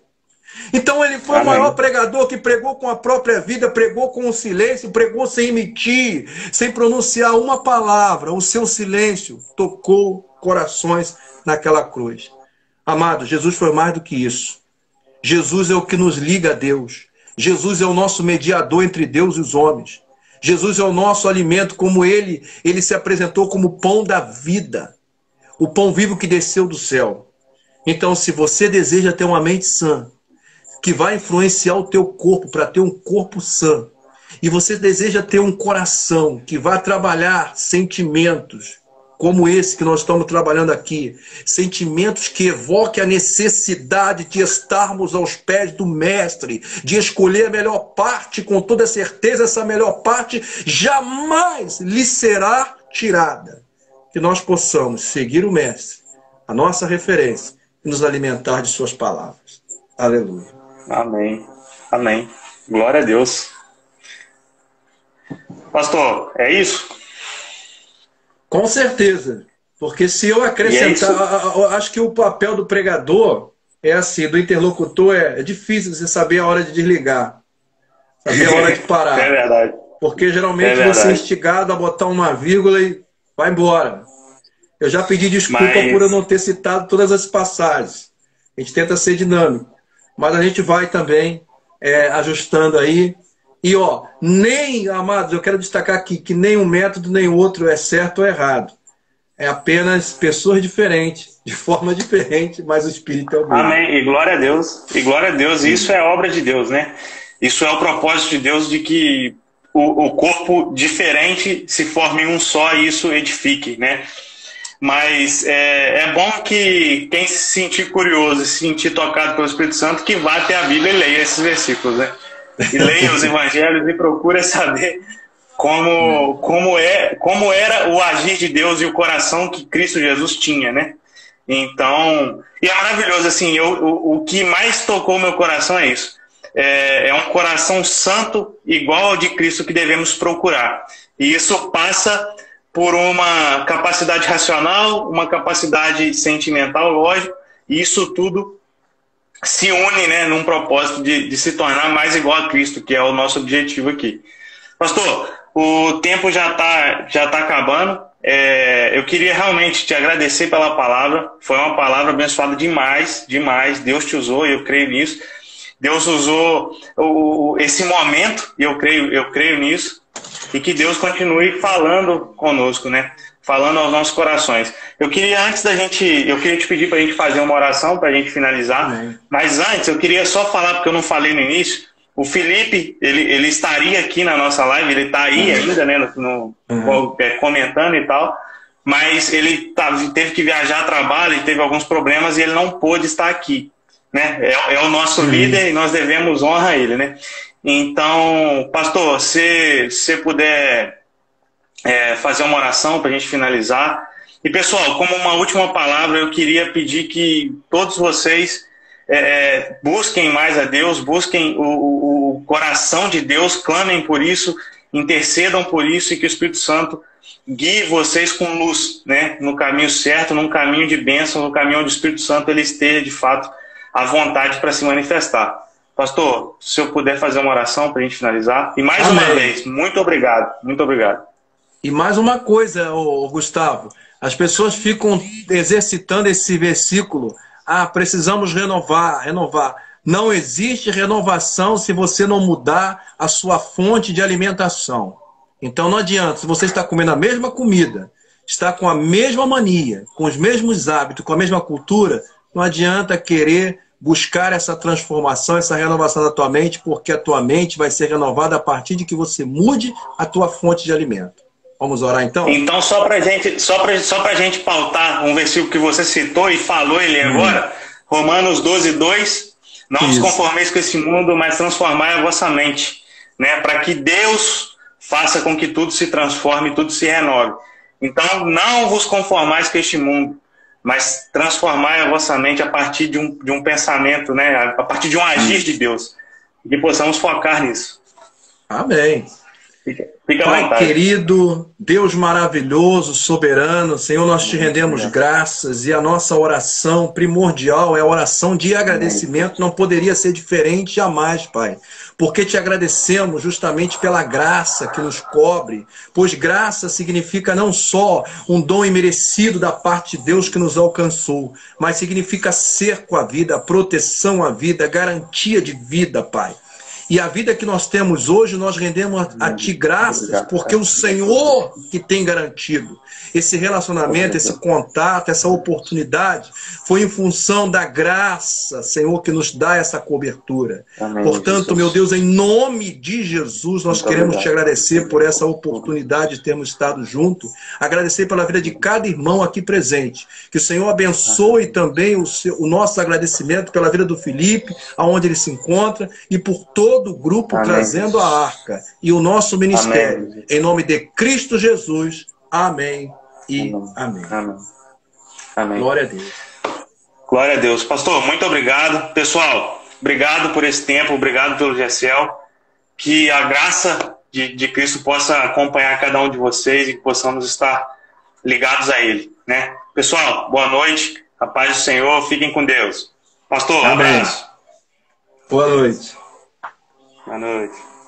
Então ele foi o maior pregador que pregou com a própria vida, pregou com o silêncio, pregou sem emitir, sem pronunciar uma palavra. O seu silêncio tocou corações naquela cruz. Amado, Jesus foi mais do que isso. Jesus é o que nos liga a Deus. Jesus é o nosso mediador entre Deus e os homens. Jesus é o nosso alimento, como ele se apresentou como o pão da vida, o pão vivo que desceu do céu. Então, se você deseja ter uma mente sã, que vai influenciar o teu corpo para ter um corpo sã, e você deseja ter um coração que vai trabalhar sentimentos como esse que nós estamos trabalhando aqui, sentimentos que evoquem a necessidade de estarmos aos pés do Mestre, de escolher a melhor parte, com toda certeza essa melhor parte jamais lhe será tirada. Que nós possamos seguir o Mestre, a nossa referência, e nos alimentar de suas palavras. Aleluia. Amém. Amém. Glória a Deus. Pastor, é isso? Com certeza. Porque se eu acrescentar... acho que o papel do pregador é assim, do interlocutor é difícil você saber a hora de desligar. Saber a hora de parar. É verdade. Porque geralmente você é instigado a botar uma vírgula e vai embora. Eu já pedi desculpa por eu não ter citado todas as passagens. A gente tenta ser dinâmico. Mas a gente vai também ajustando aí. E, amados, eu quero destacar aqui que nem um método nem o outro é certo ou errado. É apenas pessoas diferentes, de forma diferente, mas o Espírito é o mesmo. Amém. E glória a Deus. E glória a Deus. Isso é obra de Deus, né? Isso é o propósito de Deus de que o corpo diferente se forme um só e isso edifique, né? Mas é bom que quem se sentir curioso, se sentir tocado pelo Espírito Santo, que vá até a Bíblia e leia esses versículos, né? E leia os evangelhos e procure saber como era o agir de Deus e o coração que Cristo Jesus tinha, né? Então, e é maravilhoso, assim, o que mais tocou meu coração é isso. É um coração santo igual ao de Cristo que devemos procurar. E isso passa por uma capacidade racional, uma capacidade sentimental, lógico, e isso tudo se une, né, num propósito de se tornar mais igual a Cristo, que é o nosso objetivo aqui. Pastor, o tempo já tá acabando. Eu queria realmente te agradecer pela palavra. Foi uma palavra abençoada demais, demais. Deus te usou, eu creio nisso. Deus usou esse momento, e eu creio nisso. E que Deus continue falando conosco, né? Falando aos nossos corações. Eu queria te pedir para a gente fazer uma oração para a gente finalizar. Amém. Mas antes, eu queria só falar, porque eu não falei no início, o Felipe, ele estaria aqui na nossa live, ele está aí ainda, né, comentando e tal, mas ele teve que viajar a trabalho, ele teve alguns problemas e ele não pôde estar aqui, né? É o nosso líder e nós devemos honra a ele, né? Então, pastor, se você puder fazer uma oração para a gente finalizar. E, pessoal, como uma última palavra, eu queria pedir que todos vocês busquem mais a Deus, busquem o coração de Deus, clamem por isso, intercedam por isso e que o Espírito Santo guie vocês com luz, né, no caminho certo, num caminho de bênção, no caminho onde o Espírito Santo ele esteja, de fato, à vontade para se manifestar. Pastor, se eu puder fazer uma oração para a gente finalizar. E mais uma vez, muito obrigado. Muito obrigado. E mais uma coisa, Gustavo. As pessoas ficam exercitando esse versículo. Precisamos renovar. Não existe renovação se você não mudar a sua fonte de alimentação. Então não adianta, se você está comendo a mesma comida, está com a mesma mania, com os mesmos hábitos, com a mesma cultura, não adianta querer buscar essa transformação, essa renovação da tua mente, porque a tua mente vai ser renovada a partir de que você mude a tua fonte de alimento. Vamos orar então? Então, só pra gente pautar um versículo que você citou e falou ele agora, Romanos 12:2, não vos conformeis com esse mundo, mas transformai a vossa mente, né? Para que Deus faça com que tudo se transforme, tudo se renove. Então, não vos conformais com este mundo, mas transformai a vossa mente a partir de um pensamento, né? A partir de um agir de Deus. E que possamos focar nisso. Amém. Fica à Pai vontade. querido, Deus maravilhoso, soberano, Senhor, nós te rendemos graças e a nossa oração primordial é a oração de agradecimento, não poderia ser diferente jamais, Pai. Porque te agradecemos justamente pela graça que nos cobre, pois graça significa não só um dom imerecido da parte de Deus que nos alcançou, mas significa cerco à vida, proteção à vida, garantia de vida, Pai. E a vida que nós temos hoje, nós rendemos a Ti graças, porque o Senhor que tem garantido esse relacionamento, esse contato, essa oportunidade, foi em função da graça, Senhor, que nos dá essa cobertura. Amém, portanto, Jesus. meu Deus, em nome de Jesus, nós queremos te agradecer por essa oportunidade de termos estado juntos, agradecer pela vida de cada irmão aqui presente. Que o Senhor abençoe também o nosso agradecimento pela vida do Felipe, aonde ele se encontra, e por todo o grupo Amém, trazendo Jesus. a arca e o nosso ministério. Amém. Em nome de Cristo Jesus. Amém e amém. Amém. Amém. Glória a Deus. Glória a Deus. Pastor, muito obrigado. Pessoal, obrigado por esse tempo, obrigado pelo Gessiel. Que a graça de Cristo possa acompanhar cada um de vocês e que possamos estar ligados a Ele, né? Pessoal, boa noite. A paz do Senhor. Fiquem com Deus. Pastor, um Amém. abraço. Boa noite. Boa noite.